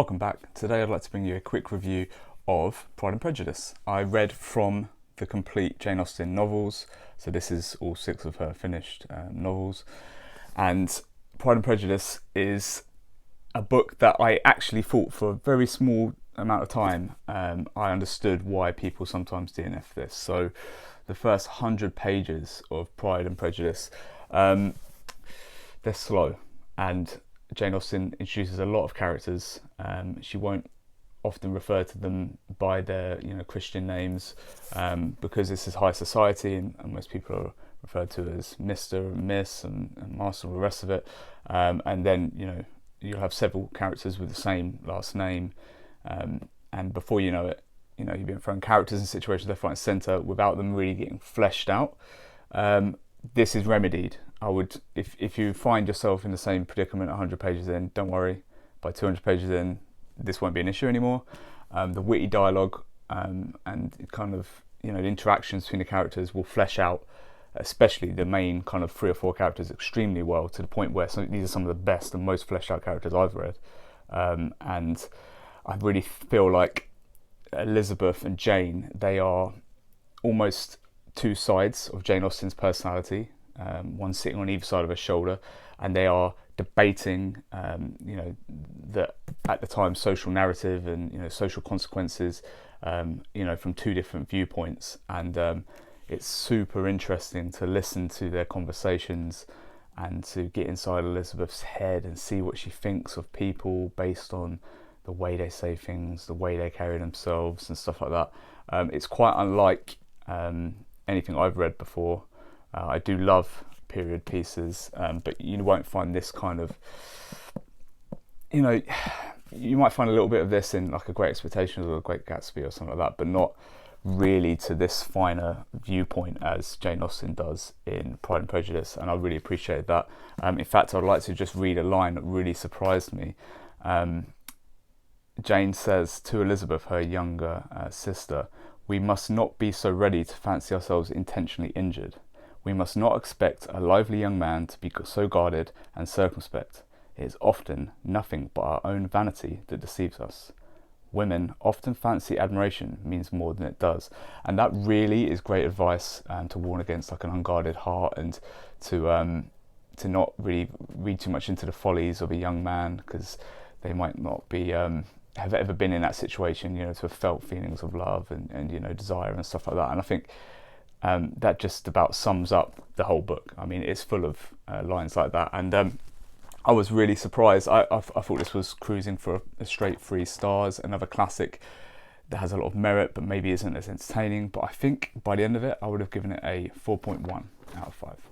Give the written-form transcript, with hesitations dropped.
Welcome back. Today I'd like to bring you a quick review of Pride and Prejudice. I read from the complete Jane Austen novels, so this is all 6 of her finished novels, and Pride and Prejudice is a book that I actually thought for a very small amount of time I understood why people sometimes DNF this. So the first 100 pages of Pride and Prejudice, they're slow, and Jane Austen introduces a lot of characters. She won't often refer to them by their Christian names because this is high society, and most people are referred to as Mr. and Miss and Master and all the rest of it. And then you'll have several characters with the same last name, and before you know it, you've been throwing characters in situations left, right and centre without them really getting fleshed out. This is remedied. I would, if you find yourself in the same predicament 100 pages in, don't worry. By 200 pages in, this won't be an issue anymore. The witty dialogue and kind of the interactions between the characters will flesh out, especially the main kind of 3 or 4 characters, extremely well, to the point where these are some of the best and most fleshed out characters I've read. And I really feel like Elizabeth and Jane, they are almost 2 sides of Jane Austen's personality. One sitting on either side of her shoulder, and they are debating the at the time social narrative and social consequences from 2 different viewpoints, and it's super interesting to listen to their conversations and to get inside Elizabeth's head and see what she thinks of people based on the way they say things, the way they carry themselves and stuff like that. It's quite unlike anything I've read before. I do love period pieces, but you won't find this kind of, you might find a little bit of this in like A Great Expectations or A Great Gatsby or something like that, but not really to this finer viewpoint as Jane Austen does in Pride and Prejudice, and I really appreciate that. In fact, I'd like to just read a line that really surprised me. Jane says to Elizabeth, her younger sister, "We must not be so ready to fancy ourselves intentionally injured. We must not expect a lively young man to be so guarded and circumspect. It is often nothing but our own vanity that deceives us. Women often fancy admiration means more than it does." And that really is great advice to warn against like an unguarded heart, and to not really read too much into the follies of a young man, because they might not be have ever been in that situation, to have felt feelings of love and desire and stuff like that. And I think that just about sums up the whole book. I mean, it's full of lines like that, and I was really surprised. I thought this was cruising for a straight 3 stars, another classic that has a lot of merit but maybe isn't as entertaining. But I think by the end of it, I would have given it a 4.1 out of 5.